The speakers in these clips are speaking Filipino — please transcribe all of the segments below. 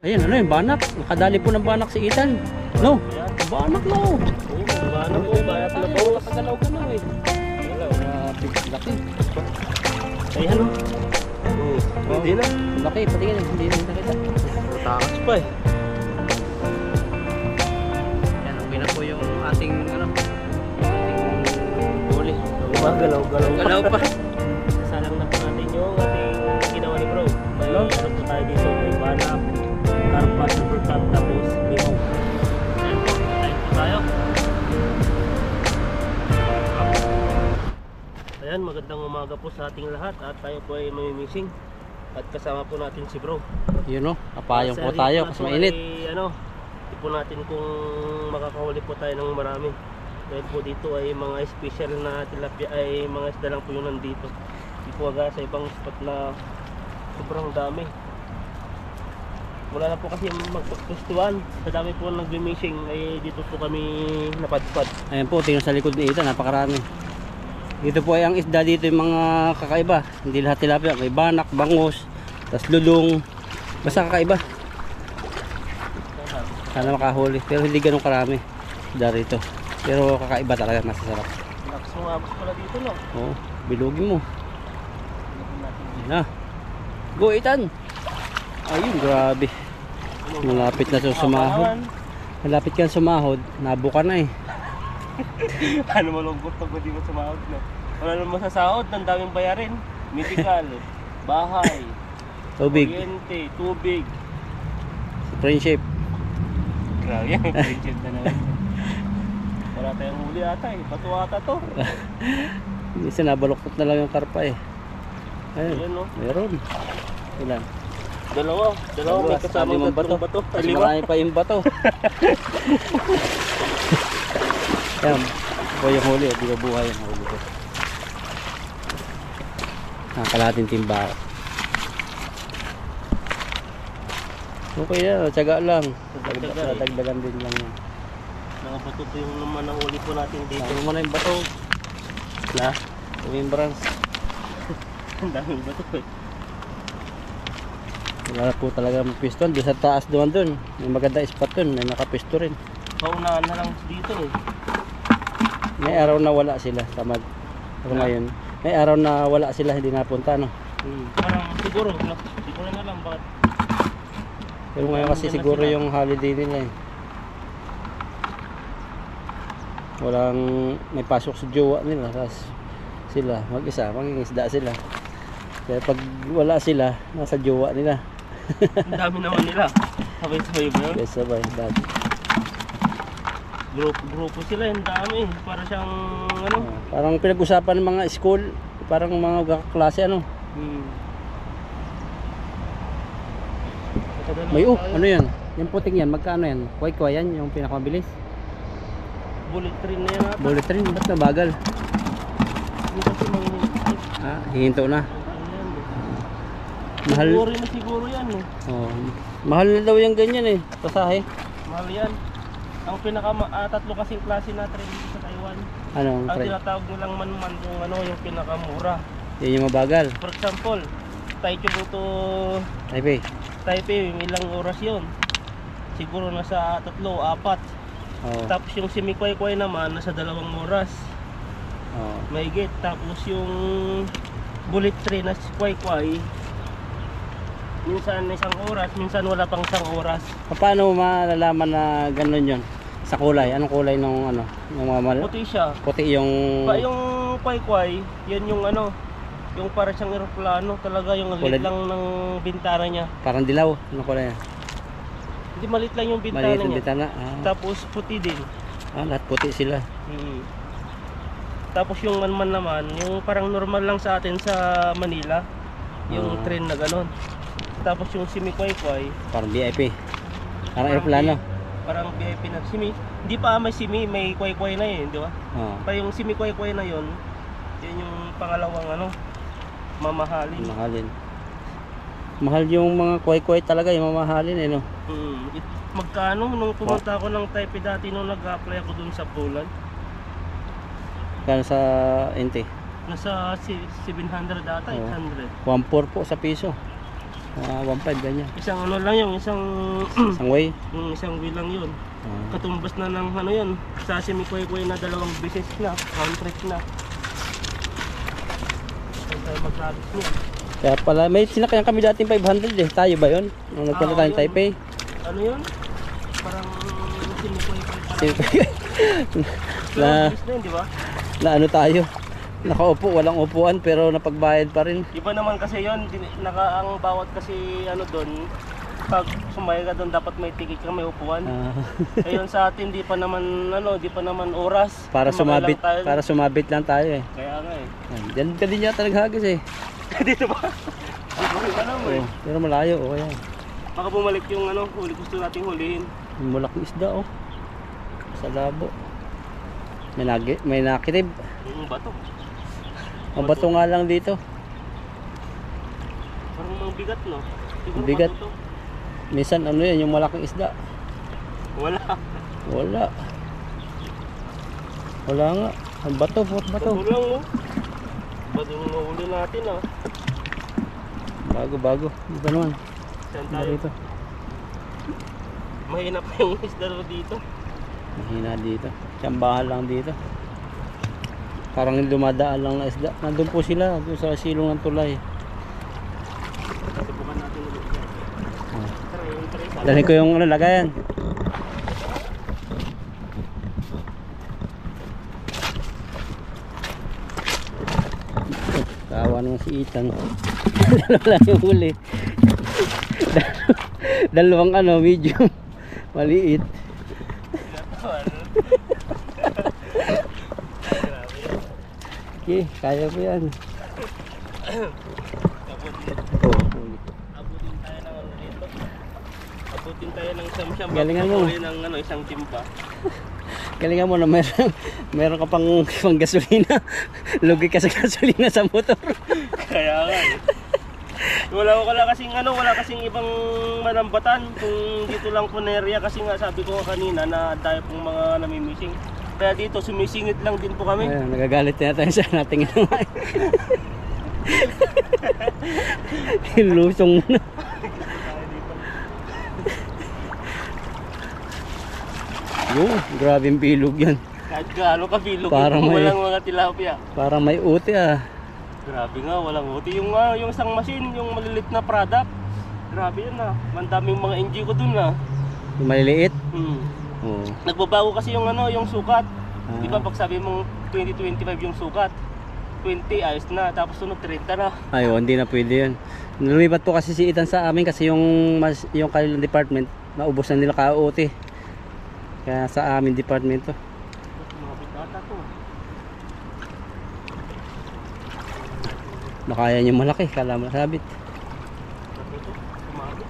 Ayan, ano yun, banak. Nakadali po ng banak si Ethan. No, banak no. Banak po, bayak na po. Nakagalaw-galaw eh. Grabe, laki. Ay, ano? Hindi na. Laki, pati ganyan, hindi na nakita. Takas pa eh. Yan, okay na po yung ating, ano, ating huli. Galaw-galaw Galaw pa. Sasalang na po natin yung ating ginawa ni bro. May ano po tayo dito, may banak, karpa, super cut, tapos limong. Ayan po, tayo po tayo. Ayan, magandang umaga po sa ating lahat at tayo po ay mamimissing. At kasama po natin si bro. Yun no, kapayong po Sa tayo rin kasi po mainit. ay, ano, ipon natin kung makakahuli po tayo ng marami. Dahil po dito ay mga special na tilapia ay mga isda lang po yun nandito. Hindi po aga sa ibang spot na sobrang dami. Wala na po kasi magpustuan. Sa dami po nagbi-missing ay dito po kami napadpad. Ayan po, tingnan sa likod ni Ethan, napakarami. Dito po ay ang isda dito yung mga kakaiba. Hindi lahat tilapia, may banak, bangos, tas lulong. Basta kakaiba. Sana makahuli, pero hindi ganun karami isda rito. Pero kakaiba talaga, masasarap. Naksungabos pala dito no. Oo, bilugin mo. Yan na. Go Ethan! Ayun, grabe. Malapit na sa sumahod. Malapit ka sumahod, nabuka na eh. Ano malungkot pag hindi mo sumahod no? Wala naman sa sahod, ang daming bayarin. Medical, bahay, Tubig, kuryente, tubig. friendship. Grabe yan, friendship na naman. Wala tayong huli ata eh, bato ata to. Minsan nabaluktot na lang yung karpa eh. Ayun, Ayan no, meron. Ilan? dalawa may kasama limang tatlong bato. Mas Lima. marami pa yung bato. Yan, ito yung huli, di ba buhay yung huli ko. Nakakalating timba. Okay na, tsaga lang. Tsaga, eh. Dagdagan din lang yan. Mga bato po yung naman ang huli po natin dito. Ano mo na yung bato? Na? Remembrance. Ang daming bato eh. Wala po talaga piston. Doon sa taas doon. May maganda spot doon. May nakapisto rin. Paunahan na lang dito eh. May araw na wala sila. Tamad. Pero ngayon, may araw na wala sila. Hindi napunta, no? Parang siguro, hindi ko rin alam bakit. Pero ngayon kasi siguro yung holiday nila eh. Walang may pasok sa jowa nila. Tapos sila, mag-isa, mangingisda sila. Kaya pag wala sila, nasa jowa nila. Ang dami naman nila. Sabay-sabay ba yun? Yes, sabay. Dati. Grupo sila, ang dami. Para siyang ano. Parang pinag-usapan ng mga school. Parang mga klase ano. May ano yan? Yung puting yan, magkano yan? Kway-kway yan, yung pinakamabilis. Bullet train na yan ata. Bullet train, ba't nabagal? Hindi kasi manginit. Hihinto na. Mahal. Siguro yan eh. Oh, mahal na daw yung ganyan eh, pasahe. Mahal yan. Ang tatlo kasing klase na train dito sa Taiwan. Ano? Ang tinatawag nilang man-man yung ano, yung pinakamura. Yan yung mabagal. For example, Taichung to Taipei, ilang oras yun? Siguro nasa 3, 4. Oh. Tapos yung semi-kway-kway naman, nasa 2 oras. Oh. Mahigit. Tapos yung bullet train na kway-kway, minsan 1 oras, minsan wala pang 1 oras. Paano malalaman na gano'n yun? Sa kulay? Anong kulay nung ano? Yung mga Puti siya. puti yung... Yung kway-kway, yan yung ano, yung para siyang eroplano. Talaga yung Kulay... lit lang ng bintana niya. Parang dilaw. Anong kulay yan? Hindi, malit lang yung bintana Maliit yung niya. bintana. Tapos puti din. Lahat puti sila. Tapos yung man naman, yung parang normal lang sa atin sa Manila, yung train na gano'n. Tapos yung simi-kway-kway, parang VIP. Parang aeroplano. Parang VIP na simi. Hindi pa may simi, may kway-kway na yun, di ba? Pa yung simi-kway-kway na yun, yun yung pangalawang ano, mamahalin. Mahalin. Mahal yung mga kway-kway talaga, yung mamahalin eh, no? Magkano nung pumunta ako ng Taipei dati nung nag-apply ako dun sa Poland? Kano sa NT? Nasa 700 ata, 800. 1.4 po sa piso. 1.5 ganyan. Isang ano lang yung isang Isang way. yung isang wheel lang yun. Ah. Katumbas na ng ano yun, sashimi kuy-kuy na 2 beses na, round trip na. Saan tayo mag-habis niya? Kaya pala, may sinakyan kami dating 500 eh. Tayo ba yun? Nung nagpunta tayong yun. Taipei. Ano yun? Parang sashimi kuy-kuy parang. na, Beses na yun, di ba? na ano tayo? Nakaupo, walang upuan pero napagbayad pa rin. Iba naman kasi yun, ang bawat kasi ano doon, pag sumakay ka doon dapat may ticket ka, may upuan. Ah, Ayun sa atin di pa naman oras. para Sumakay sumabit, lang tayo. para sumabit lang tayo eh. Kaya nga eh. Diyan ka din yata naghagis eh. Dito ba? Dito ba naman eh. Oh, pero malayo, okay yan. Baka bumalik yung ano, gusto nating hulihin. Yung malaking isda oh. Sa labo. May nakitib. Yung bato. Ang bato nga lang dito. Parang mang bigat no? Siguro Bigat. bato to. Minsan ano yan, yung malaking isda. Wala. Wala. Wala nga. Ang bato, puro bato. Bato lang no? Bato yung nahuli natin ah. Bago. Iba naman. Saan Iba tayo? dito. Mahina pa yung isda dito. Mahina dito. Tsambahan lang dito. Parang dumadaan lang na isda. Nandun po sila, doon sa silong ng tulay. Subukan natin ulit yan. Tara, yung tray. Dalhin ko yung ano, lagayan. Kawa naman si Ethan. Dalawa lang yung huli. Dalawang ano, medium. Maliit. Okay, kaya po yan. Abutin tayo ng ano dito. Abutin tayo ng siyam-siyam. Galingan mo. Ng ano, isang timpa. Galingan mo na meron ka pang gasolina. Lugi ka sa gasolina sa motor. Kaya nga eh. Wala kasing ibang manambatan kung dito lang po na area kasi nga sabi ko kanina na dahil pong mga namimissing. Kaya dito sumisingit lang din po kami. Ayun, nagagalit na tayo sa nating naman. Lusong na. Yung, grabing bilog yan. Kahit gaano kabilog, Parang may- walang mga tilapia. Parang may uti ah. Grabe nga, walang uti. Yung isang machine, yung malilit na product. Grabe yun ah. Mandaming mga NG ko dun ah. Yung maliliit. Oo. Nagbabago kasi yung yung sukat. Ah. Di ba pag sabi mong 2025 yung sukat, 20 ayos na, tapos sunod 30 na. Ayun, hindi na pwede yun. Lumipat po kasi si Ethan sa amin kasi yung kanilang department, naubos na nila ka-OT. Kaya sa amin department to. Mga bitata to. Makaya niyo malaki, kala mo sabit. Sabi ko, sumabit.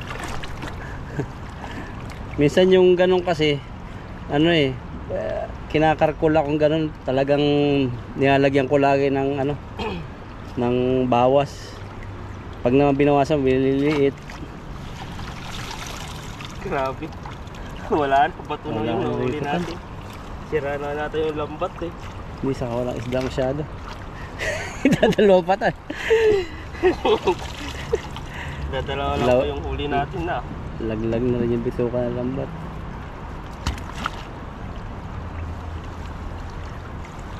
Minsan yung ganun kasi, ano kinakarkula kung ganun, talagang nilalagyan ko lagi ng ng bawas. Pag naman binawasan, bililiit. Grabe. Wala na, bato na Wala yung na nahuli rito. natin. Sira na natin yung lambat eh. Hindi sa walang isda masyado. Dadalawa pa tayo. Dadalawa lang po yung huli natin na. Laglag na rin yung bituka ng lambat.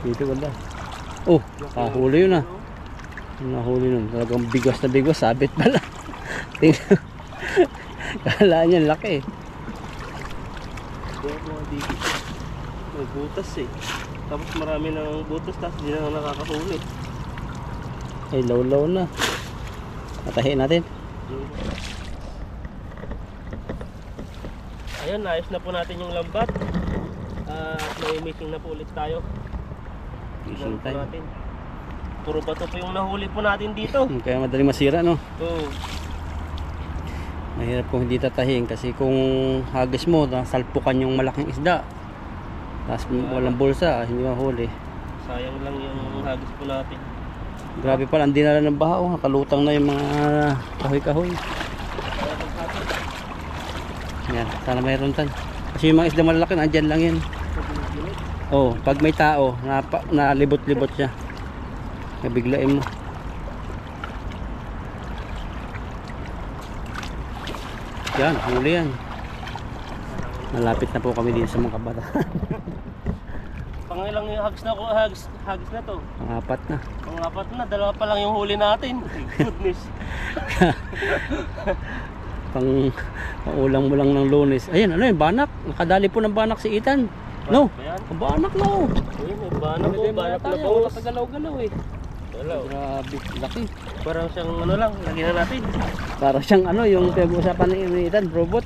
Dito ba ba? Oh, huli yun ah. Nahuli nun. Talagang bigos na bigos. Sabit pala. Tingnan. Kala niya laki. Mga digit. May butas eh. Tapos marami ng butas, tapos hindi na nakakahuli. Ay, law na. Atahin natin. Ayun, naayos na po natin yung lambat. At may meeting na po ulit tayo. Fishing Tignan po time. natin. Puro bato po yung nahuli po natin dito. Kaya madali masira no. Oo. Mahirap kung hindi tatahin kasi kung hagis mo, salpukan yung malaking isda. Tapos walang bulsa, hindi mahuli. Sayang lang yung hagis po natin. Grabe pala, ang dinala ng baha. Nakalutang na yung mga kahoy-kahoy. Kaya magkapit. Yan, sana mayroon tan. Kasi yung mga isda malalaki, andyan lang yan. Oh, pag may tao, nalibot-libot siya. Nabiglain mo. Yan, huli yan. Malapit na po kami dito sa mga kabataan. Pangilang yung hags na to. Pangapat na. Pangapat na, dalawa pa lang yung huli natin. Goodness. Pangulang mo lang ng Lunes. Ayan, ano yun, banak. Nakadali po ng banak si Ethan. No, banak no. Ayun, may banak po, banak na Wala bangus. ka galaw-galaw eh. Galaw. Grabe, laki. Parang siyang ano lang, lagyan na natin. Para siyang ano, yung pinag-uusapan ni Ethan, robot.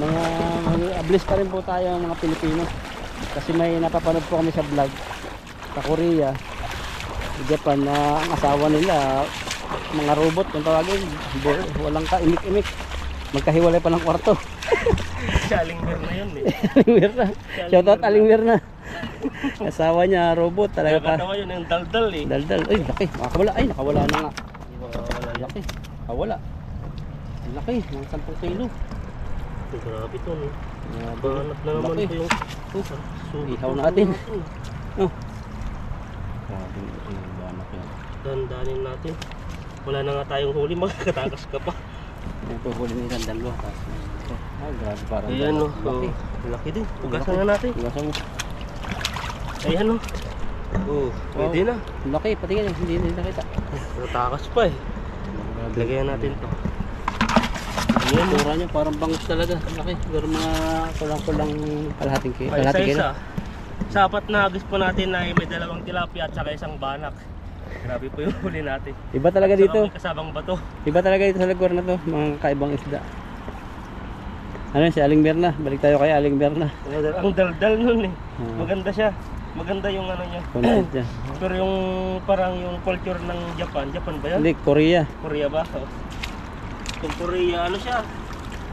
Mga ablis pa rin po tayo mga Pilipino. Kasi may napapanood po kami sa vlog sa Korea, sa Japan, na ang asawa nila mga robot kung tawagin. Walang ka-imik-imik. Magkahiwalay pa ng kwarto. Si Aling Mer na yun eh. Aling Mirna. Shoutout Aling Mirna. Asawa niya robot talaga pa. Nakatawa yun yung daldal eh. Daldal. Ay, laki. Makakawala. Ay, nakawala na nga. Wala yan. Laki. Nakawala. Ang laki. Mga 10 kilo. Grabe to no. Grabe. Banat na naman Laki. po yung Ihaw natin. Oh. Grabe yung banak yan. Dandanin natin. Wala na nga tayong huli, magkatakas ka pa. Yung tuhuli nila dalawa. Ay, grabe parang. Ayan o. Laki. Laki din. Ugasan na natin. Ugasan mo. Ayan o. Oh, pwede na. Laki, patingin yan. Hindi nakita. Natakas pa eh. Lagayan natin to. Ayan, tura niya parang bangus talaga. Laki. Pero mga kulang-kulang kalahating kilo. Ay, isa-isa. Sa apat na agis po natin ay may 2 tilapia at saka 1 banak. Grabe po yung huli natin. Iba talaga Saka dito. may kasabang bato. Iba talaga dito sa lugar na to. Mga kaibang isda. Ano yun, si Aling Mirna. Balik tayo kay Aling Mirna. Ang daldal nun eh. Maganda siya. Maganda yung ano niya. Content niya. Pero yung parang yung culture ng Japan. Japan ba yan? Hindi, Korea. Korea ba? Oh. Yung Korea, ano siya?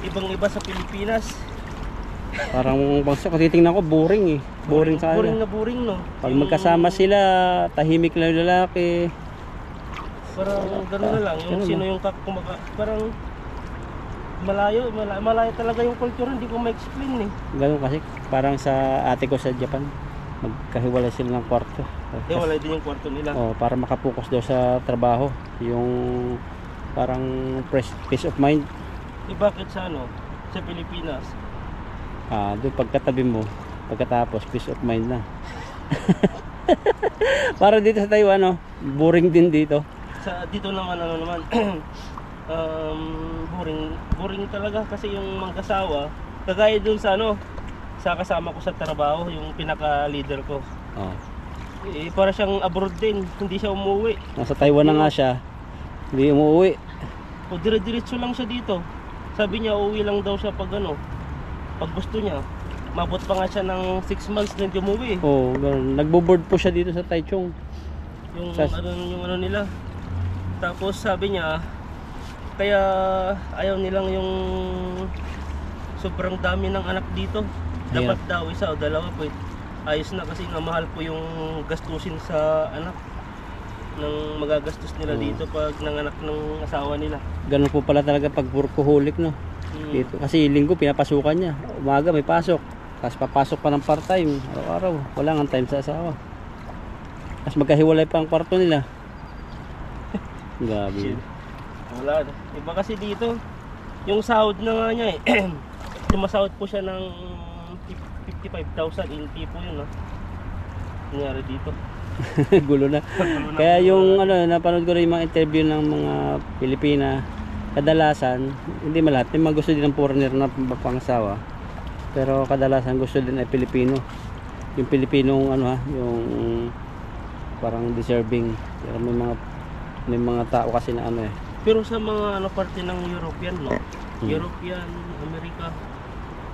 Ibang-iba sa Pilipinas. Parang bangsa ko titingnan ko boring eh. Boring sa Boring ano. na boring no. Pag Yung magkasama sila, tahimik lang yung lalaki. Parang gano'n na lang. Yung Ganun sino yung kumaka, parang malayo talaga yung culture. Hindi ko ma-explain eh. Ganun kasi parang sa ate ko sa Japan, magkahiwalay sila ng kwarto. Wala din yung kwarto nila. Oh, para makapokus daw sa trabaho. Yung parang peace of mind. Bakit sa ano? Sa Pilipinas? Doon pagkatabi mo, pagkatapos peace of mind na. Para dito sa Taiwan, no, boring din dito. Dito naman ano naman boring talaga kasi yung mag-asawa, kagaya dun sa ano, sa kasama ko sa trabaho, yung pinaka-leader ko. Oh. Para siyang abroad din, hindi siya umuwi. Nasa Taiwan na nga siya, hindi umuwi. O dire-diretso lang siya dito. Sabi niya uuwi lang daw siya pag ano, pag gusto niya. Mabot pa nga siya ng 6 months na hindi umuwi. Oh, ganun. Nagbo-board po siya dito sa Taichung. Yung ano nila. Tapos sabi niya, kaya ayaw nilang yung sobrang dami ng anak dito. Dapat daw isa o dalawa po. Ayos na kasi nga mahal po yung gastusin sa anak ng magagastos nila dito pag nanganak ng asawa nila. Ganun po pala talaga pag workaholic, no? Dito. Kasi linggo pinapasukan niya. Umaga may pasok. Tapos papasok pa ng part-time. Araw-araw. Wala nga time sa asawa. Tapos magkahiwalay pa ang kwarto nila. Gabi. Wala. Iba kasi dito, yung sahod na nga niya eh. Sumasahod po siya ng 55,000. Hindi po yun nangyari dito. Gulo na. Kaya yung ano, napanood ko rin yung mga interview ng mga Pilipina, kadalasan, hindi malahat, may mga gusto din ng foreigner na pangasawa. Pero kadalasan gusto din ay Pilipino. Yung Pilipinong ano yung parang deserving. Pero may mga tao kasi na ano eh. Pero sa mga ano parte ng European, no? European, Amerika,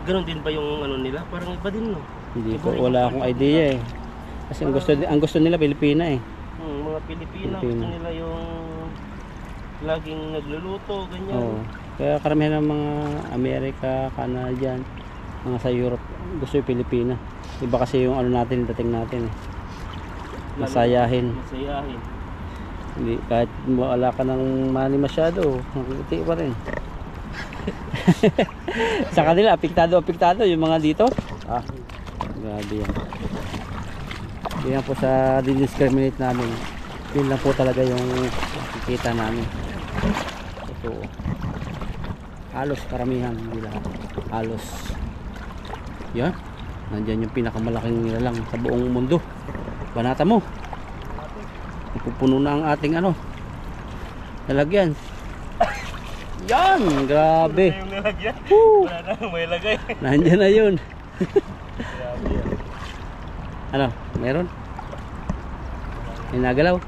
ganoon din ba yung ano nila? Parang iba din, no? Hindi ko, wala akong idea eh. Kasi ang gusto nila Pilipina eh. Mga Pilipina, gusto nila yung laging nagluluto, ganyan. Oo. Kaya karamihan ng mga Amerika, Canadian, mga sa Europe, gusto yung Pilipina. Iba kasi yung ano natin, dating natin eh. Masayahin. Masayahin. Hindi, kahit wala ka ng money masyado, nakikiti pa rin. Sa kanila, apektado yung mga dito. Grabe yan. Yan po sa discriminate namin. Yun lang po talaga yung nakikita namin. Ito. Halos karamihan, hindi lahat. Halos. Yan. Nandyan yung pinakamalaking nilalang sa buong mundo. Banata mo. Pupuno na ang ating ano. Lalagyan. Yan, grabe. Yung nilagyan. Woo! Wala na, may lagay. Nandyan na yun. Grabe yan. Ano, meron? May nagalaw.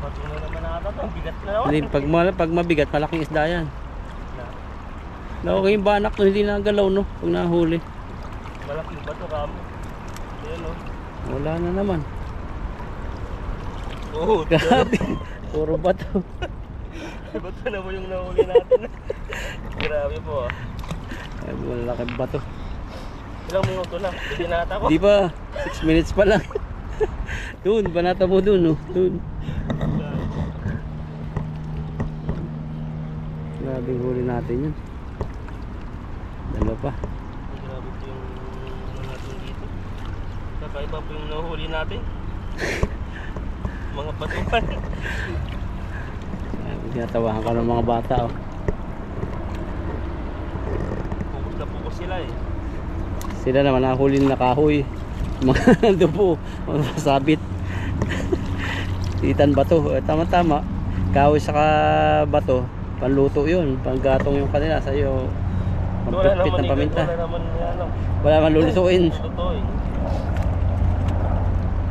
Patuloy naman ata to. Ang bigat na naman. Hindi, pag mabigat, malaking isda yan. Okay yung banak no, hindi nagalaw no, pag nahuli. Malaking bato kamo. Ayan o. Wala na naman. Oo. Grabe. Puro bato. Bato na mo yung nahuli natin. Grabe po ah. Ay, malaking bato. Ilang minuto na. Hindi na ata ko. Di pa, 6 minutes pa lang. Doon, banata mo doon no. Doon. Grabe yung huli natin yun. Dalawa pa. Grabe po yung ano natin dito. Kakaiba po yung nahuli natin. Mga batukan. Tinatawahan ka ng mga bata oh. Pukos na pukos sila eh. Sila naman nahuli na kahoy. Mga dupo, mga sabit. Titan bato, tama-tama. Kahoy saka bato, panluto yun, panggatong yung kanila sa'yo. Pagpipit ng paminta. Wala naman yan. Wala man lulutuin. Totoo eh.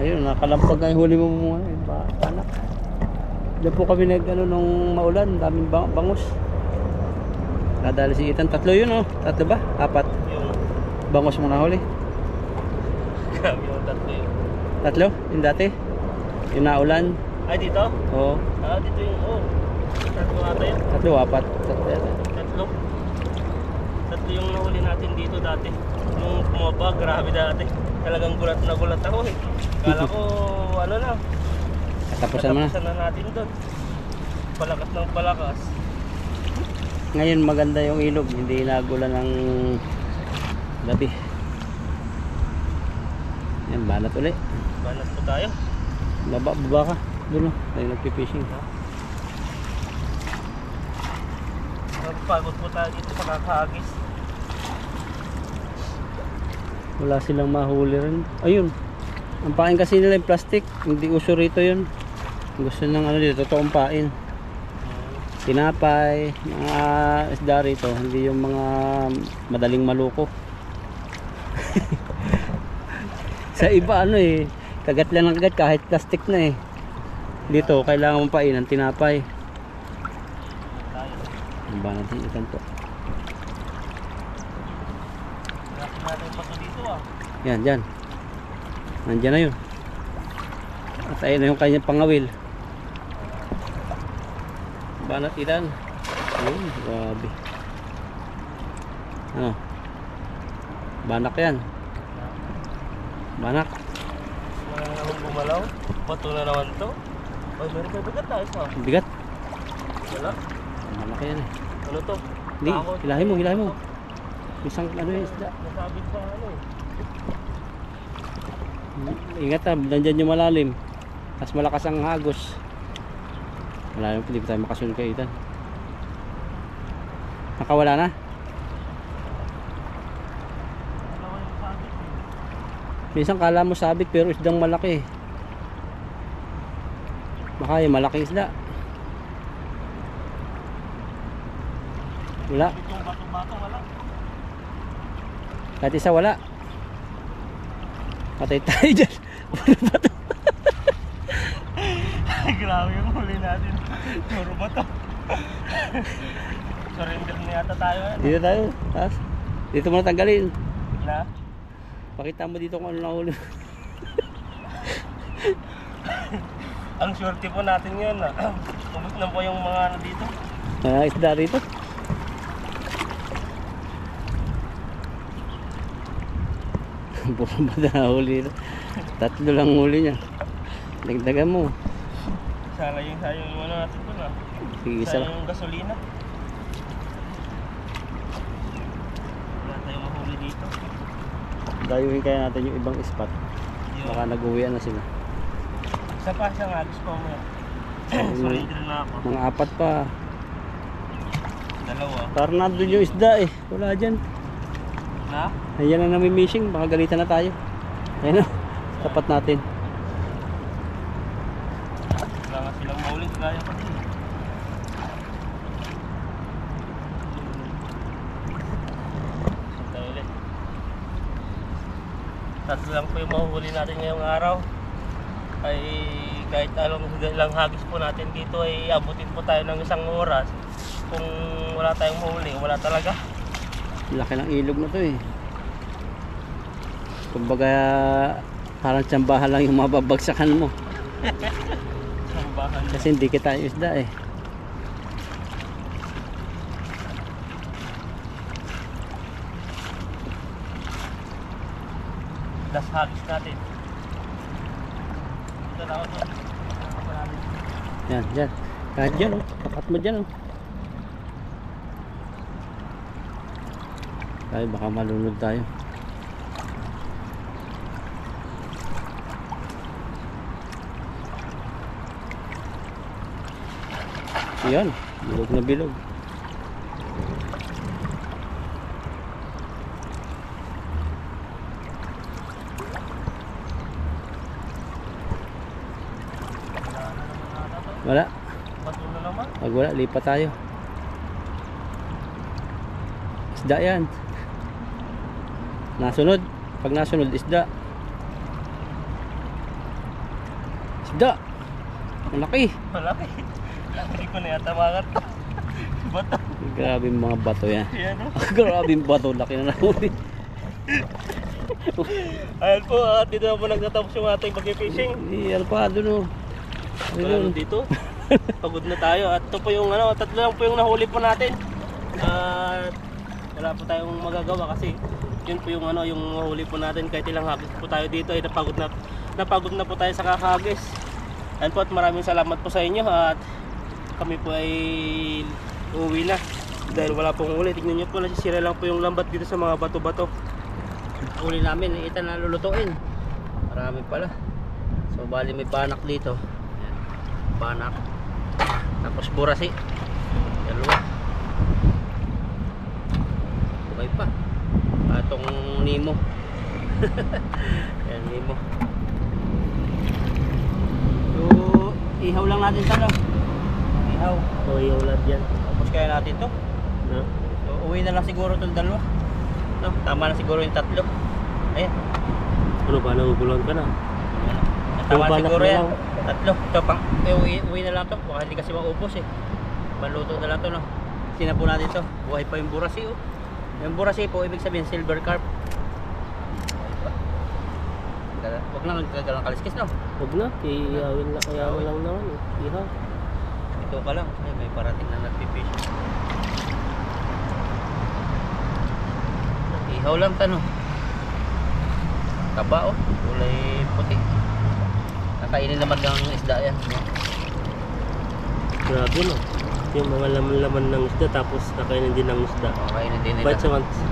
Ayun, nakalampag na yung huli mo mga anak. Doon po kami nung maulan, daming bangus. Nadali si Ethan, 3 yun oh. 3 ba? 4. Yung Bangus mo nahuli. grabe yung tatlo yun. 3? Yung dati? Yung naulan? Ay dito? Oo. Ah dito yung tatlo ata yun. 3, 4. Tatlo yung nahuli natin dito dati. Nung bumaba, grabe dati. Talagang gulat na gulat ako eh. Kala ko ano na. Katapusan mo na. Katapusan na natin doon. Palakas ng palakas. Ngayon maganda yung ilog, hindi nagulan ng gabi. Yan, banat uli. Banas po tayo. Baba ka. Doon o, tayo nagpipishing. Pagod po tayo dito sa kakahagis. Wala silang mahuli rin. Ayun. Ang pain kasi nila yung plastic. Hindi uso rito yun. Gusto ng ano dito, totoong pain. Tinapay, mga isda rito. Hindi yung mga madaling maluko. Sa iba ano eh. Kagat lang ng kagat kahit plastic na eh. Dito, kailangan mong pain ng tinapay. Ang ba natin ikan to? Natin natin pa dito ah. Yan, dyan. Nandyan na yun. At ayun na yung kanyang pangawil. Banat ilan. Ayun, grabe. Ano? Banak yan. Banak. Wala na naman gumalaw. Bato na naman to. Ay, meron pa bigat tayo sa. Bigat. Wala. Malaki yan eh. Ano to? Hindi, hilahin mo. Isang ano yung isda. Nasabit pa ano eh. Ingat ha, nandyan yung malalim. Tapos malakas ang hagos. Malalim, hindi pa tayo makasunod kay Ethan. Nakawala na? Dalawa yung sabit eh. Minsan kala mo sabit pero isdang malaki. Baka yung malaking isda. Wala. Itong bato-bato wala. Kahit isa wala. Patay tayo dyan. Wala ba to? Ay, grabe yung huli natin. Puro bato. Surrender na yata tayo. Dito tayo. Taas. Dito mo natanggalin. Na? Pakita mo dito kung ano nahuli. Ang surety po natin yun. Ubus na po yung mga ano dito. Mga isda rito. Puro ba na huli? 3 lang huli niya. Dagdagan mo. Sayang yung ano natin doon ah. Sige, isa Sayang lang. yung gasolina. Wala tayong mahuli dito. Dayuhin kaya natin yung ibang spot. Baka nag-uwian na sila. Isa pa siyang agos pa mo. Surrender na ako. Mga 4 pa. Dalawa. Para nandun yung isda eh. Wala dyan. Na? Ayan na namimishing. Baka galitan na tayo. Ayan na. Tapat natin. Wala nga silang maulit. Gaya pa din. Punta ulit. Tatlo lang po yung mahuhuli natin ngayong araw. Ay kahit anong ilang hagis po natin dito ay abutin po tayo ng 1 oras. Kung wala tayong mahuli, wala talaga. Laki ng ilog na to eh. Kumbaga parang tsambahan lang yung mababagsakan mo. Sambahan. Kasi hindi kita yung isda eh. Last hagis natin. Ito na ako doon. Yan, dyan. Kahit dyan oh. Tapat mo dyan oh. Tayo baka malunod tayo. Yan, bilog na bilog. Wala. Bato na naman. Pag wala, lipat tayo. Isda yan. Nasunod. Pag nasunod, isda. Isda. Ang laki. Malaki. Hindi ko na yata makat. Bato. Grabe yung mga bato yan. Yan o. Grabe yung bato. Laki na nahuli. Ayan po, dito na po nagtatapos yung ating pag-fishing. Ano pa doon oh. Ano dito? Pagod na tayo. At ito po yung ano, tatlo lang po yung nahuli po natin. At wala po tayong magagawa kasi yun po yung ano, yung nahuli po natin. Kahit ilang hagis po tayo dito ay napagod na po tayo sa kakahagis. Ayan po, at maraming salamat po sa inyo. At kami po ay uuwi na dahil wala pong uli. Tignan nyo po, nasisira lang po yung lambat dito sa mga bato-bato. Uli namin, ito na lulutuin. Marami pala. So bali may banak dito. Ayan, banak. Tapos burasi. Dalawa. Okay pa. Atong nemo. Ayan, nemo. So ihaw lang natin ito, no? Ihaw. O ihaw lang yan. Tapos kaya natin to, no? So uwi na lang siguro itong dalawa, no? Tama na siguro yung tatlo. Ayan. Ano ba, nagugulan ka na? Tama na siguro yan. Tatlo. Ito pang uwi na lang to. Baka hindi kasi maubos eh. Maluto na lang to, no? Sinapo natin to. Buhay pa yung burasi oh. Yung burasi po ibig sabihin silver carp. Huwag na nagkagalang kaliskis, no? Huwag na, ihawin na kaya mo lang naman eh. Ihaw. Ito ka lang, ay may parating na nagpifish. Ihaw lang tanong. Taba oh, kulay puti. Nakainin naman ng isda yan. Grabe no. Yung mga laman-laman ng isda tapos nakainin din ng isda. Nakainin din nila.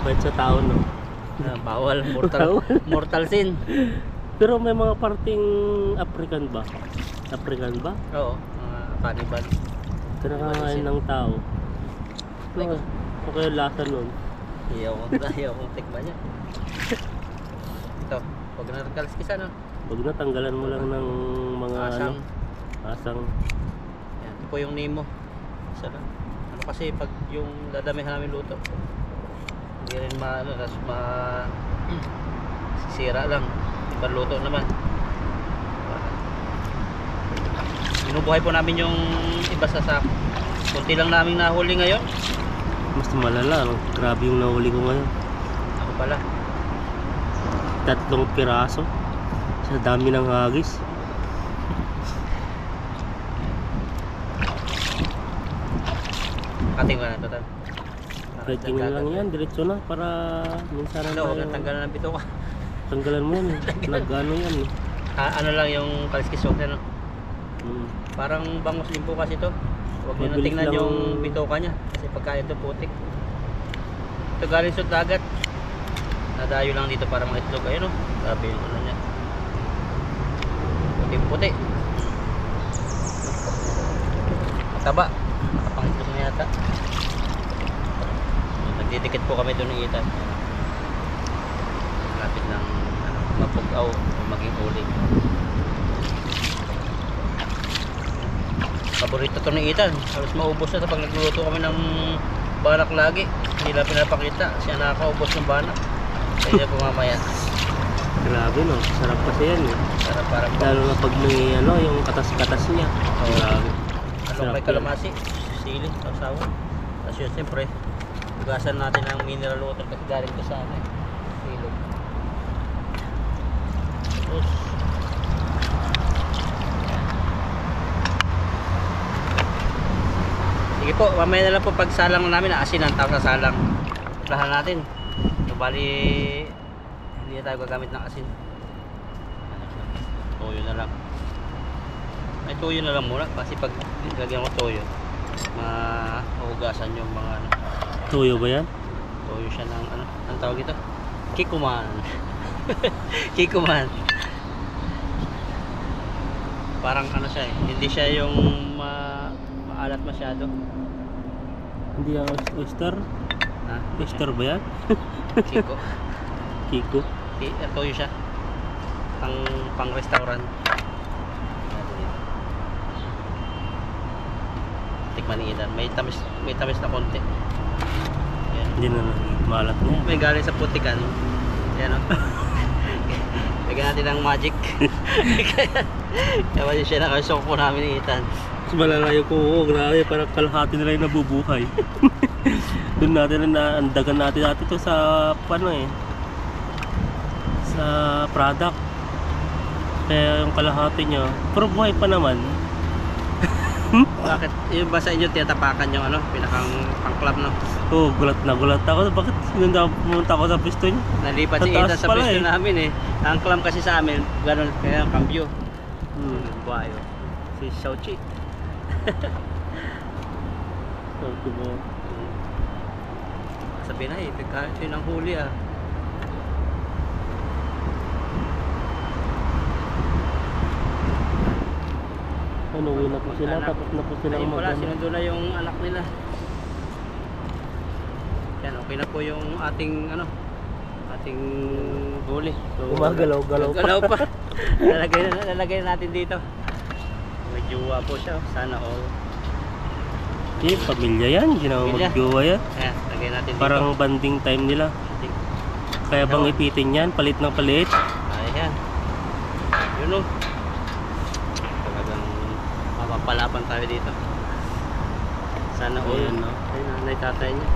Bait sa tao no. Bawal, mortal sin. Pero may mga parting African ba? African ba? Oo, mga cannibal. Kinakain ng tao. Okay, lasa nun. Ayaw kong tikman niya. Ito, huwag na nagkaliskisan no? Huwag na, tanggalan mo lang ng mga asang. Asang. Yan, ito po yung nemo. Isa lang. Ano kasi pag yung dadamihan namin luto, hindi rin sisira lang. Ibang luto naman. Binubuhay po namin yung iba sa sako. Kunti lang namin nahuli ngayon. Mas malala, no? Grabe yung nahuli ko ngayon. Ako pala 3 piraso sa dami ng hagis. Kating ka na ito, Tan. Kating lang yan, diretso na para minsan na tayo. Tanggalan ng bito ka. Tanggalan mo yan, nag-ano yan eh. Ano lang yung kaliskis wag na, no? Parang bangus din po kasi ito. Huwag nyo na tingnan lang yung bitoka nya kasi pagkain ito putik. Ito galing sa dagat. Nadayo lang dito para mga itlog. Ayun o, grabe yung ano nya. Puti-puti. Mataba. Nakapangitlog na yata. Nagdidikit po kami doon ng itan. Lapit ng mapugaw o maging uli. Paborito to ng itan. Halos maubos na pag nagluluto kami ng banak lagi. Hindi na pinapakita. Siya nakakaubos ng banak. Kaya po mamaya. Grabe no, sarap kasi yan eh. Sarap parang Lalo na pag may yung katas-katas niya. Grabe. May Sarap kalamasi, sili, sausawa. Tapos yun, siyempre, hugasan natin ang mineral water kasi galing ko sa ilog. Tapos, sige po, mamaya na lang po pag salang namin, asin ang tawag sa salang. Lahan natin. So, bali, hindi na tayo gagamit ng asin. Toyo na lang. Ay, toyo na lang muna kasi pag lagyan ko toyo, mahugasan yung mga Tuyo ba yan? toyo siya ng ang tawag ito? Kikuman. Kikuman. Parang siya hindi siya yung maalat masyado. Hindi ang oyster? Ha? Oyster ba yan? Kiko. Kiko? Toyo siya. Pang restaurant. Tikman ni Idan. May tamis na konti. Yan. Hindi na malat na yan. May galing sa putikan. Yan o. Lagyan natin ng magic. Kaya siya nakasok po namin ni Ethan. Mas malalayo ko, grabe, parang kalahati nila yung nabubuhay. Doon natin naandagan natin ito sa sa product. Kaya yung kalahati niya, pero buhay pa naman. Bakit? Yung ba sa inyo tinatapakan yung pinakang pang club no? Oo, gulat ako. Bakit pumunta ako sa pisto niya? Nalipat si Ethan sa pisto namin eh. Ang club kasi sa amin, gano'n kaya ang cambio. Buhayo. Si Xiaochi. Sabi mo. Sabi na ito yung ang huli ah. Uwi na po sila, tapos na po sila ayun pala, sinundo na yung anak nila. Yan, okay na po yung ating ating huli. So, gumagalaw-galaw pa. Lalagay na natin dito. Medyo po siya, sana all. Pamilya yan, hindi naman magjowa yan. Ayan, lagay natin dito. Parang banding time nila. Kaya bang ipitin yan, palit ng palit? Ayan. Yun o. Mapapalaban tayo dito. Sana all. Ayan, no? Ayun, nanay tatay niya.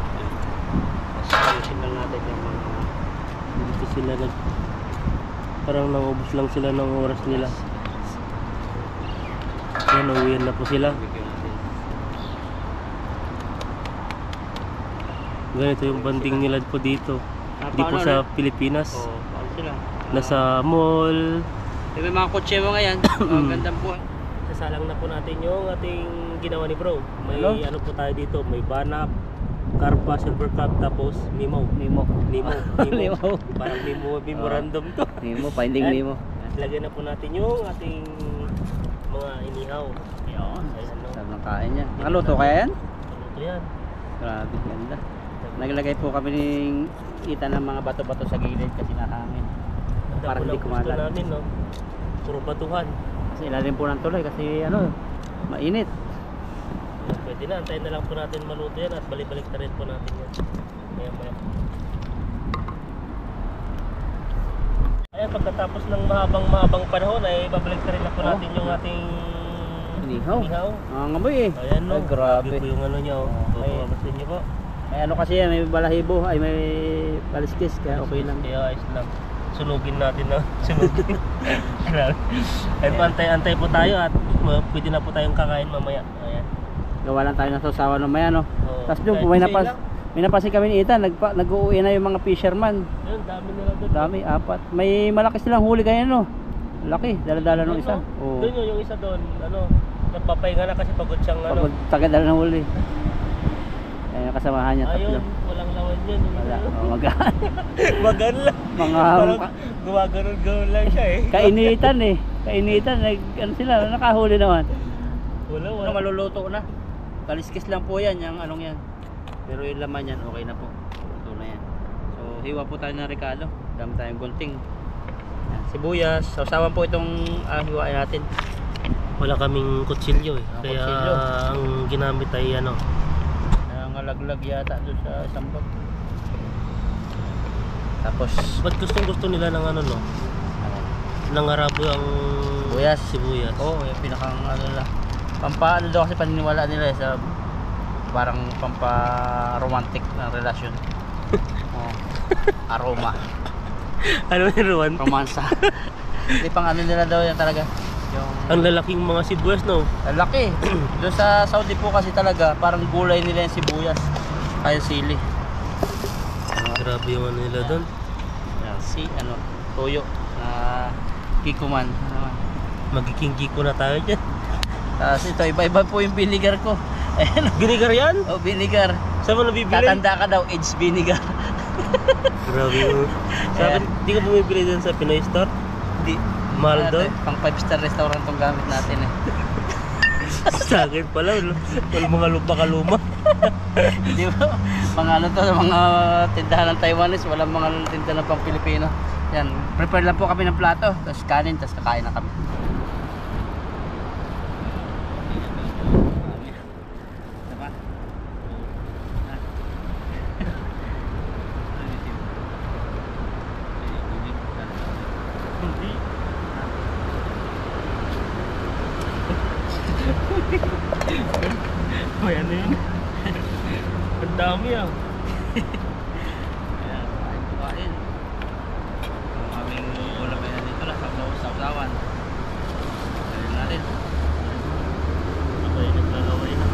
Tapos ayusin lang natin yung mga dito sila parang naubos lang sila ng oras nila. Yan, uwihan na po sila. Ganito yung banding nila po dito. Hindi po sa Pilipinas. Paano sila? Nasa mall. May mga kotse mo ngayon. Ang gandang buhay. Sasalang na po natin yung ating ginawa ni bro. May po tayo dito. May banak, karpa, silver cup, tapos Nemo. Parang Nemo memorandum to. Nemo, finding Nemo. Lagyan na po natin yung ating mga inihaw. Yun. Sarap ng kain niya. Nakaluto kaya yan? Nakaluto yan. Grabe, ganda. Naglagay po kami ng kita ng mga bato-bato sa gilid kasi nahangin. Para hindi kumalat. Namin, no? Puro batuhan. Kasi ilalim po ng tuloy kasi mainit. Pwede na, antayin na lang po natin maluto yan at balik-balik na rin po natin yan. Maya-maya. Ayan, pagkatapos ng mahabang panahon ay babalik na rin na po natin yung ating inihaw. Ang amoy eh. Ayan, no? Ay, grabe. Po yung niya, Mababasin niyo po. May kasi yan, may balahibo, ay may paliskis, kaya okay lang. Kaya ayos lang. Sunugin natin na. Sunugin. Grabe. Ay, antay po tayo at pwede na po tayong kakain mamaya. Ayan. Gawa lang tayo ng sausawan mamaya, no? Tapos doon, may napansin kami ni Ethan, nag-uwi na yung mga fisherman. Yun, dami nila doon. Dami, 4. May malaki silang huli kaya, no? Laki, dala-dala nung isa. Oh. Doon yung isa doon, nagpapahinga na kasi pagod siyang pagod, taga-dala ng huli. Ayun, kasamahan niya, tatlo. Ayun, walang lawan yun. Wala, magaan. Magaan lang. Parang gumaganon lang siya eh. Kainitan, sila, nakahuli naman. Wala. Maluluto na. Kaliskis lang po yan, yung yan. Pero yung laman yan, okay na po. hiwa po tayo ng rekado. Dami tayong gunting. Yan, sibuyas. Sausawan po itong hiwain natin. Wala kaming kutsilyo eh. Walang Kaya kutsilyo. ang ginamit ay ano. Nangalaglag yata doon sa isang bag. Tapos Ba't gusto nila ng ano no? Nangarabo ang sibuyas. Oo, yung pinakang ano na. Pampaano daw kasi paniniwala nila sa parang pampa-romantic na relasyon. Oh. Aroma, Ano yung Ruan? romansa. Hindi pang ano nila daw yan talaga. Yung Ang lalaking mga sibuyas no? ang laki. Doon sa Saudi po kasi talaga parang gulay nila yung sibuyas. Kaya sili. Grabe yung ano nila doon. Yan, si ano, toyo na kikuman. Ano, Magiging kiko na tayo dyan. tapos ito, iba-iba po yung vinegar ko. Ayan, Vinegar yan? oh, vinegar. Saan mo nabibili? Tatanda ka daw, aged vinegar. Grabe yun. Sabi, di ka bumibili dyan sa Pinoy Store? Di, Mahal ano, doon? pang 5-star restaurant tong gamit natin eh. Sa akin pala, wala mga baka luma. Di ba? Mga ano to, mga tindahan ng Taiwanese, walang mga tindahan ng pang Pilipino. Yan, prepare lang po kami ng plato, tapos kanin, tapos kakain na kami. Diba? Hindi. May ano yun? Ang dami ah. Ayan, kain po kain. Ang aming ulam ay nandito na, sausawan. Kain natin. Ako ay naglalaway na.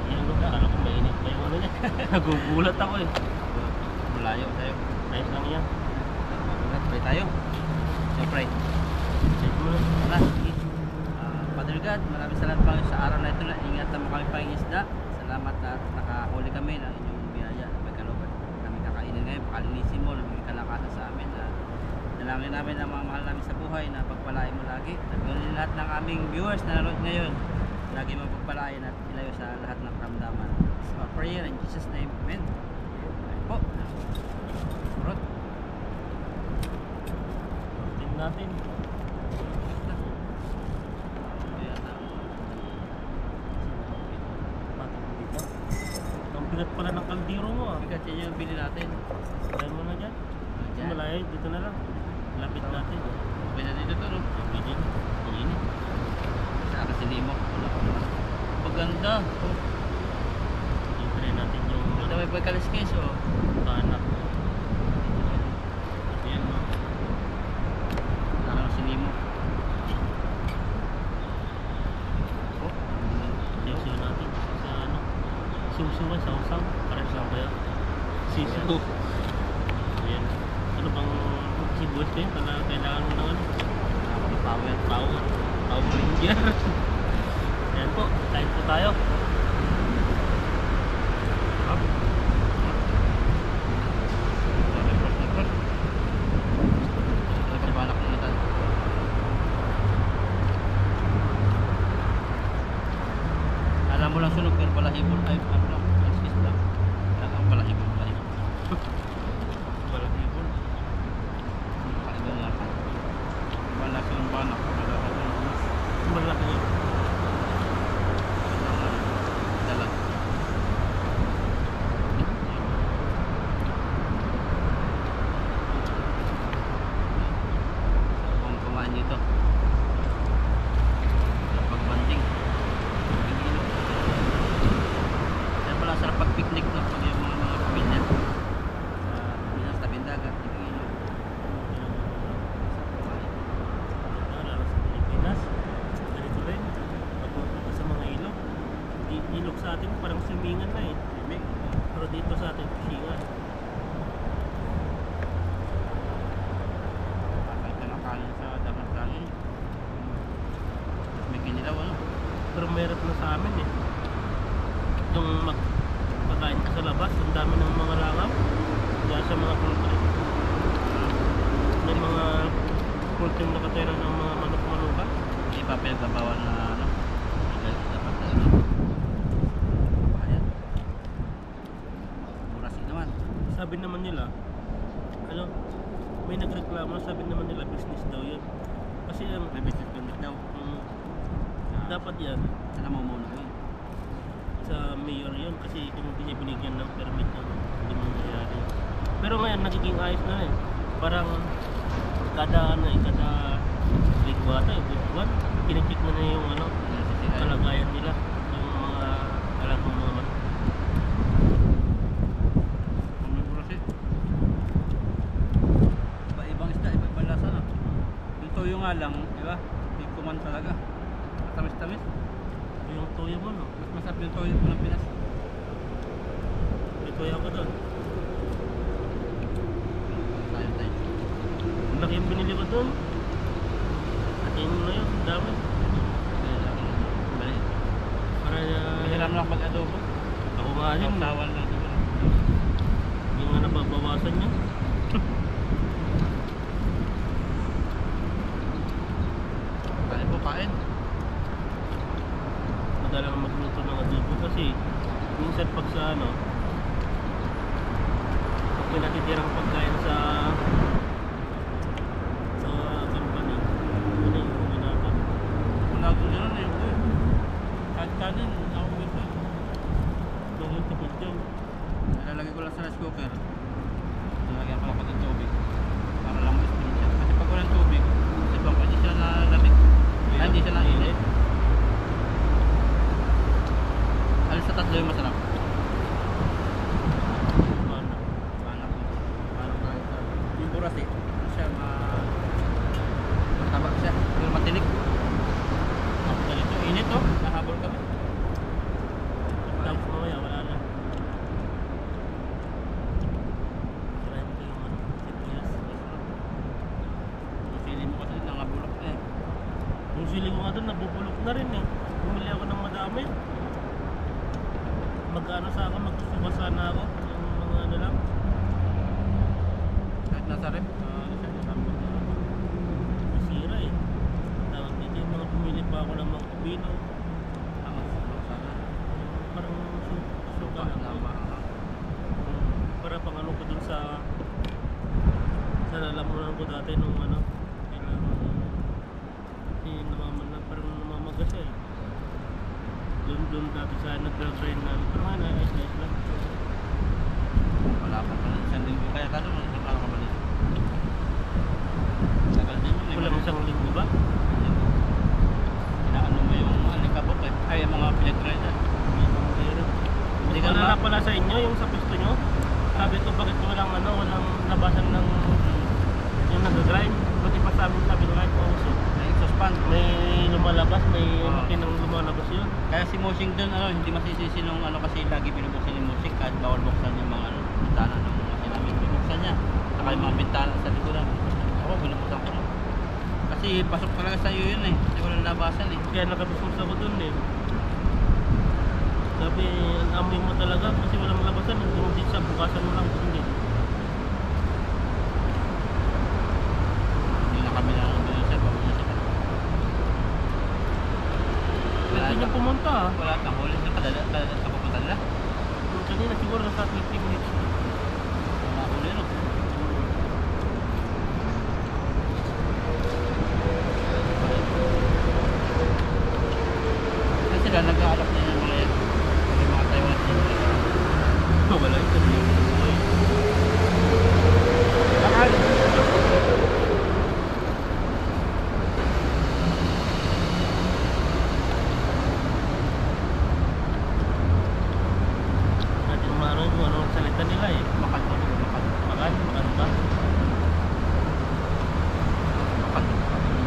Ayan no, kala ko mainit pa yung ano niya. Nagugulat ako eh. Malayo tayo. Ayos lang yan. Magulat, pray tayo. Siyempre. Check mo na. Tara. Father God, maraming salamat Panginoon sa araw na ito na ingatan mo kami pangingisda. Salamat at nakahuli kami ng inyong biyaya. Pagkalooban kami kakainin ngayon, pakalinisin mo, nabigyan kalakasan sa amin. Dalangin namin ang mga mahal namin sa buhay na pagpalain mo lagi. At gawin lahat ng aming viewers na naroon ngayon. Lagi mo pagpalain at ilayo sa lahat ng karamdaman. It's our prayer in Jesus' name. Amen. Amen po. Surot. Tingnan natin. Ang bigat pala ng kaldero mo ah. Bigat yan yung bili natin. Try mo na dyan. Diyan. Malayo, dito na lang. Lapit natin. Okay na dito to, no? Pwede. Init. Saan kasi limo? Wala pa naman. Paganda. Oh. I-try natin yung Ganda may pagkaliskis, oh. tanak. Ayan no. Saan kasi limo? Oh. Siyo natin sa ano. Susuwan, sausaw. Pares lang kaya. Sisiyo. Ayan. Ano bang sibuyas ko yun? Kailangan mo ng ano? Power. Power Ranger. Ayan po. Kain po tayo. Up. Balak na natin. Alam mo lang sunog pero balahibon ay ano lang, kaliskis lang. Ang balahibon. Walang ibon. Balahibon lang. Malaki ang banak. Malaki yun. Dalag. Kung kumain dito. Pagbanding. Kaya pala sarap pag-picnic no, pag yung mga pamilya. Minsan sa tabing dagat, Iloilo. Lalo sa Pilipinas. Ganito rin. Pagpunta sa mga ilog. Ilog sa atin parang swimmingan na eh. Pero dito sa atin, fishingan. Kahit na nakain sa dagat lagi. May kinilaw ano? Pero meron na sa amin eh. Yung magpakain ka sa labas, ang dami ng mga langaw. Kaya sa mga kultura. May mga kulting nakatira ng mga manok-manuka. Hindi pa pinagbabawal na ano? sabi naman nila, ano, may nagreklamo, sabi naman nila business daw yun. Kasi May business permit daw. dapat yan Saan mo muna yun? sa mayor yun, kasi kung hindi niya binigyan ng permit yun, hindi mo nangyayari. Pero ngayon nagiging ayos na eh. Parang kada linggo ata, buwan, kinicheck na yung ano, kalagayan nila, yung mga alam mo mga Iba-ibang isda, iba-ibang lasa na. Yung toyo nga lang, di ba? Hindi kuman talaga. Tamis-tamis. yung tuyo mo, no? Mas masarap yung toyo ko ng Pinas. May tuyo ako doon. Tayo. Ang laki yung binili ko doon. Atin mo na yun, ang dami. Maliit. Para Mahiram lang mag-adobo. ako nga yun. Tawan lang siguro. Yung nga nababawasan niya. Kain. Madalang magluto ng adobo kasi minsan pag sa ano, pag may natitirang pagkain sa company, ano yung ginagawa. Wala ko nila na yung kahit kanin, ako gusto. Bagay kapag dyan. Ilalagay ko lang sa rice cooker. Lalagyan ko lang pati tubig. Para lang ma-steam siya. Kasi pag walang tubig, kasi bang hindi siya nalamig. Ay, hindi siya nainit. Alis sa tatlo yung masarap. Paano? Yung buras eh. Ano siya, mataba siya. Pero matinik. Ako ganito. Init oh. Nahabol kami. Tapos mamaya wala na. Tirahin ko yung ano, sibuyas. Yung sili mo kasi nangabulok na eh. Yung sili ko nga doon, nabubulok na rin eh. Bumili ako ng madami. Mag-ano sa akin, magsusuka sana ako. Yung mga ano lang. Kahit nasa rep. Masira eh. Tawag dito yung mga bumili pa ako ng mga kubino. Sana. Parang suka lang. Para pang ano ko dun sa lalamunan ko dati nung ano. Kailangan kasi parang namamaga siya eh. Doon dati sa nag-grind namin. Pero nga na-ice lang. Wala pa pala. Isang linggo. Kaya ka doon, isang araw ka balik. Tagal din yun. Kulang isang linggo ba? Inaano mo yung alikabok eh. Ay, yung mga pinag-grind eh. Hindi ka na pala sa inyo yung sa pisto nyo. Sabi ko bakit walang labasan ng yung nag-grind. Buti pa sa amin sabi ko kahit mausok. May exhaust fan. May lumalabas, may makinang lumalabas yun. Kaya si Mosing doon, hindi masisisi nung kasi lagi binubuksan ni Mosing kahit bawal buksan yung mga bintana ng kasi namin. Binubuksan niya. Saka yung mga bintana sa likuran. Ako, binubuksan ko. Kasi pasok talaga sa iyo yun eh. Kasi walang labasan eh. Kaya nakabusog ako dun eh. Sabi, ang amoy mo talaga kasi walang labasan. Kung hindi siya, bukasan mo lang. Hindi. Hindi na kami lang doon sa pamilya sa kanila. Pwede niya pumunta ah. Wala kang huli sa kapupunta nila. Kanina siguro nasa 50 minutes. Mga huli no. Kasi sila nag-aalok na yung mga yan. Yung mga Taiwan sila. Wala ito. Bakal! Natin maroon kung ano ang salita nila eh. Makan ba? Makan ba?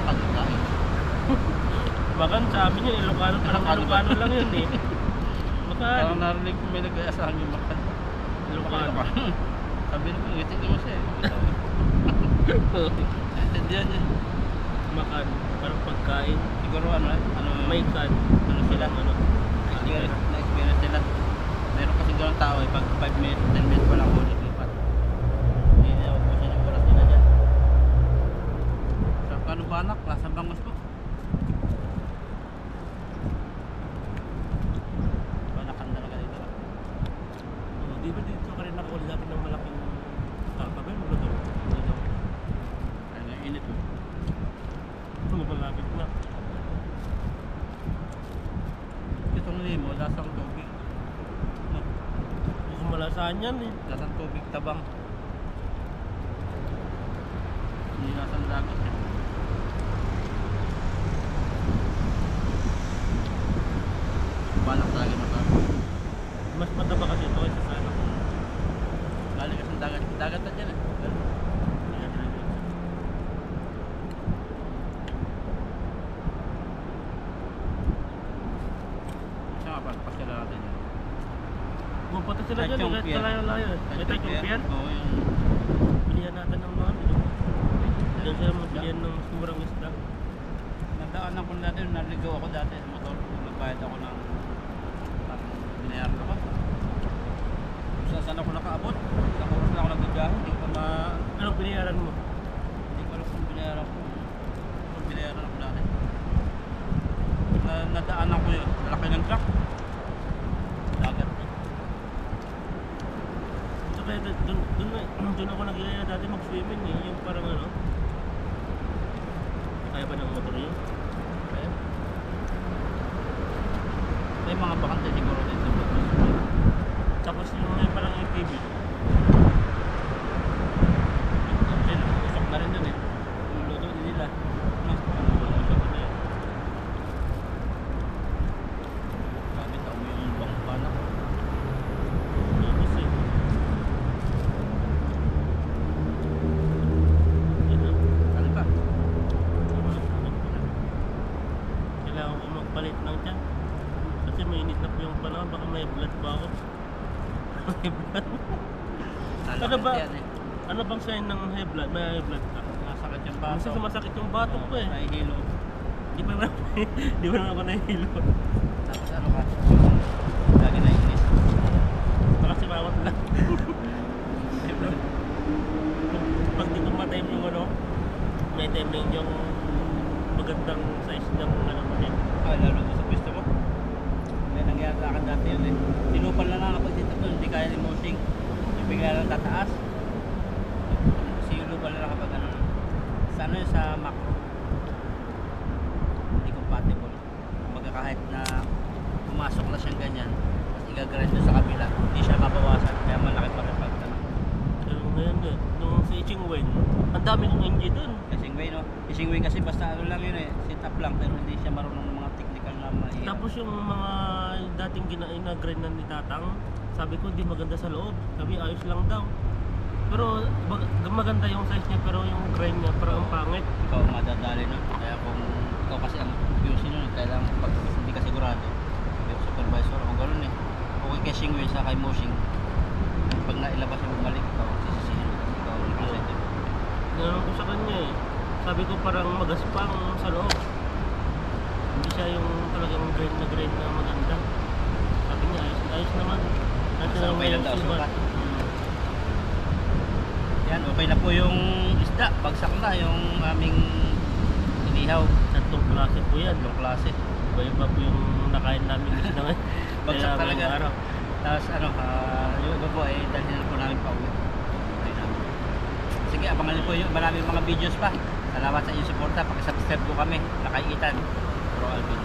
Makan na eh. Makan sa amin yun, Ilocano, parang Ilocano Ilocano lang yun eh. Makan. Parang narinig ko may nag-aya sa akin makan. Ilocano. Sabi naman, ngiti naman siya eh. Intindihan niya. Makan, parang pagkain. Siguro ano May kan. ano sila, Ano? na-experience nila. Meron kasi doon tao eh, pag 5 minutes, 10 minutes pa lang huli lipat. Hindi na ubusin yung oras nila dyan. Sa Kanubanak, Plaza Bangos po. Banakan talaga dito. Di ba dito ka rin nakahuli natin ng malaking limo, lasang tubig. No, Hindi ko malasahan yan eh. lasang tubig tabang. Hindi lasang dagat eh. Balak talaga masarap. Mas mataba kasi ito kaysa sa ano. Galing kasi dagat. Dagat na dyan eh. Kaya talaga. Siya nga pagpasya natin yan. Pupunta sila dyan, Tachong kahit Pier. kalayo-layo eh. May Tachong Pier. Oo, yung Bilihan natin ng mga ano. Diyan sila magbilihan ng mas murang isda. nadaanan ko natin, naligaw ako dati sa motor. Nagbayad ako ng binayaran ako. Kung saan ako nakaabot, isang oras na ako nagbibiyahe. Hindi ko pa Anong binayaran mo? hindi ko alam kung binayaran ko. Kung binayaran ako dati. Nadaanan ko yun, malaki ng truck. Dagat eh. So kaya dun ako nag-iaya dati mag-swimming eh. Yung parang ano. Kaya ba ng motor yun? Kaya may mga bakante siguro dito. Tapos yung may parang ATV. Usok na rin dun eh. Yung luto din nila. No? Usok na yan. Gamit ako yung bang panak. Tapos eh. Yan ah. Ano pa? Kailangan ko magpalit ng tiyan. Kasi mainit na po yung panahon. Baka may blood pa ako. May blood. Ano ba? Yan eh. Ano bang sign ng high blood? May high blood ka. Nasakit yung baso. Kasi sumasakit yung batok ko eh. Nahihilo. Di ba naman, di ba naman ako nahihilo? Tapos ano ka? Lagi naiinis. Baka si mawat lang. Pag di tumatime yung ano, may time rin yung magandang size ng ano mo yun. Ay, lalo doon sa pwesto mo. May nangyari sa akin dati yun eh. Tinupal na lang kapag dito doon, hindi kaya ni Mosing. Yung bigla lang tataas. Sinupal na lang kapag ano. Sa ano yun, sa macro. Hindi compatible. Kumbaga kahit na pumasok na siyang ganyan, tapos igagrind doon sa kabila, hindi siya mabawasan. Kaya malaki pa rin pag ano. Pero ngayon eh, nung si Iching Wen, ang dami kong engine dun. Kasing way, no? Kasing way kasi basta ano lang yun eh, sit up lang, pero hindi siya marunong ng mga technical na mahirap. Tapos yung mga dating ina-grind na ni Tatang, sabi ko di maganda sa loob. Sabi ayos lang daw. Pero maganda yung size niya pero yung grind niya parang ang pangit. Ikaw ang madadali nun. Kaya kung ikaw kasi ang QC nun, kailangan pag hindi ka sigurado, yung supervisor, kung gano'n eh. Okay kay Shingway sa kay Moshing, pag nailabas yung bumalik, ikaw ang sisisihin. Ikaw ang representative. Ganun ko sa kanya eh. Sabi ko parang magaspang sa loob. Hindi siya yung talagang grind na maganda. Sabi niya ayos naman. Basta okay lang daw, sukat. Yan, okay na po yung isda. Bagsak na yung aming inihaw. Tatlong klase po yan. Tatlong klase. Iba-iba po yung nakain namin isda ngayon. Bagsak Kaya talaga. ngayong araw. Tapos ano, yung iba po ay dalhin na po namin pa uwi. Okay na. Sige, abangan niyo po yung maraming mga videos pa. Salamat sa inyong suporta. Pakisubscribe po kami. Nakaitan. Pro Alvin.